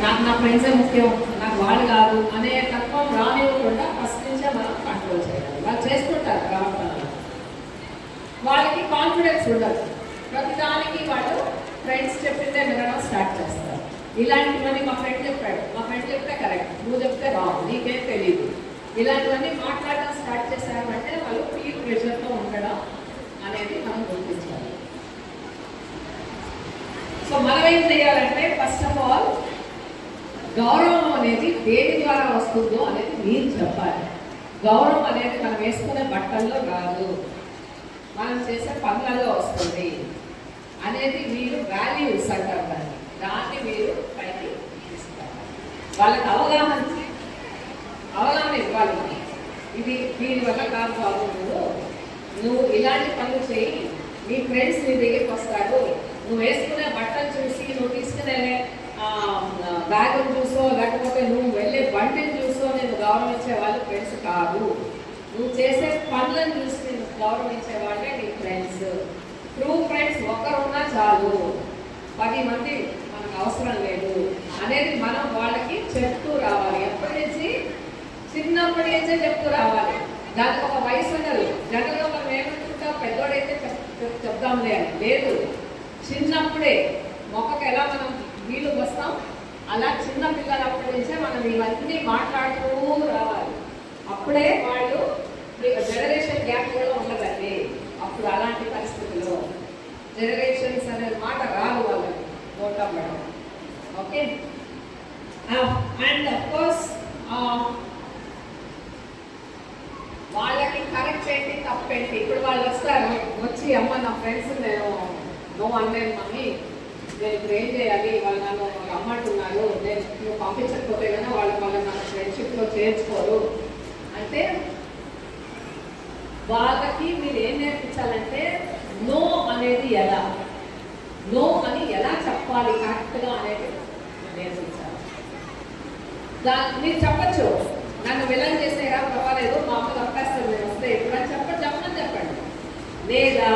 నాకు నా ఫ్రెండ్సే ముఖ్యం, నాకు వాళ్ళు కాదు అనే తత్వం రానివ్వకుండా ఫస్ట్ నుంచే మనం కంట్రోల్ చేయాలి. వాళ్ళు చేసుకుంటారు ప్రవర్తన, వాళ్ళకి కాన్ఫిడెన్స్ ఉండదు. ప్రతిదానికి వాళ్ళు ఫ్రెండ్స్ చెప్పిందే వినడం స్టార్ట్ చేస్తారు. ఇలాంటివన్నీ మా ఫ్రెండ్ చెప్పాడు, మా ఫ్రెండ్ చెప్తే కరెక్ట్, నువ్వు చెప్తే రావు, నీకేం తెలియదు, ఇలాంటివన్నీ మాట్లాడడం స్టార్ట్ చేశారంటే వాళ్ళు పీర్ ప్రెషర్తో ఉండడం అనేది మనం గుర్తించాలి. సో మనం ఏం చేయాలంటే ఫస్ట్ ఆఫ్ ఆల్ గౌరవం అనేది దేని ద్వారా వస్తుందో అనేది మీరు చెప్పాలి. గౌరవం అనేది మనం వేసుకునే బట్టల్లో రాదు, మనం చేసే పనులలో వస్తుంది అనేది మీరు వాల్యూస్ అంటారు దాన్ని, దాన్ని మీరు పైకి తీసుకోవాలి. వాళ్ళకి అవగాహన ఇవ్వాలి. ఇది దీనివల్ల కాదు బాబు, నువ్వు ఇలాంటి పనులు చేయి, నీ ఫ్రెండ్స్ నీ దగ్గరికి వస్తారు, నువ్వు వేసుకునే బట్టలు చూసి, నువ్వు తీసుకునే బ్యాగులు చూసో లేకపోతే నువ్వు వెళ్ళే బండిని చూసో నేను గౌరవించే వాళ్ళు ఫ్రెండ్స్ కాదు, నువ్వు చేసే పనులను చూసి నేను గౌరవించే వాళ్ళే నీ ఫ్రెండ్స్. ట్రూ ఫ్రెండ్స్ ఒక్కరున్నా చాలు, 10 మంది మనకు అవసరం లేదు అనేది మనం వాళ్ళకి చెప్తూ రావాలి. ఎప్పటి నుంచి? చిన్నప్పటి నుంచే చెప్తూ రావాలి. దానికి ఒక వయసు ఉండదు. జనరల్గా మనం ఏమనుకుంటాం, పెద్దోడైతే చెప్దాంలే అని. లేదు, చిన్నప్పుడే మొక్కకు ఎలా మనం నీళ్ళు వస్తాం అలా చిన్న పిల్లలప్పటి నుంచే మనం ఇవన్నీ మాట్లాడుతూ రావాలి. అప్పుడే వాళ్ళు జనరేషన్ గ్యాప్ కూడా ఉండదండి. అప్పుడు అలాంటి పరిస్థితుల్లో జనరేషన్స్ అనే మాట రాదు వాళ్ళని నోటమ్మడం. ఓకే, అండ్ అఫ్ కోర్స్ వాళ్ళకి కరెక్ట్ ఏంటి తప్పేంటి. ఇప్పుడు వాళ్ళు వస్తారు, వచ్చి అమ్మ నా ఫ్రెండ్స్ నేను నువ్వు అనలేదు మమ్మీ, నేను ఇప్పుడు ఏం చేయాలి, వాళ్ళు నన్ను రమ్మంటున్నారు, నేను నువ్వు పంపించకపోతే కానీ వాళ్ళు నన్ను ఫ్రెండ్షిప్లో చేర్చుకోరు అంటే వాళ్ళకి మీరు ఏం నేర్పించాలంటే నో అనేది ఎలా, నో అని ఎలా చెప్పాలి కరెక్ట్గా అనేది నేర్పించాలి. మీరు చెప్పచ్చు, నన్ను విలన్ చేసేరా పర్వాలేదు, మా అమ్మ తప్పేస్తారు నేను వస్తే ఇప్పుడు అని చెప్పండి. లేదా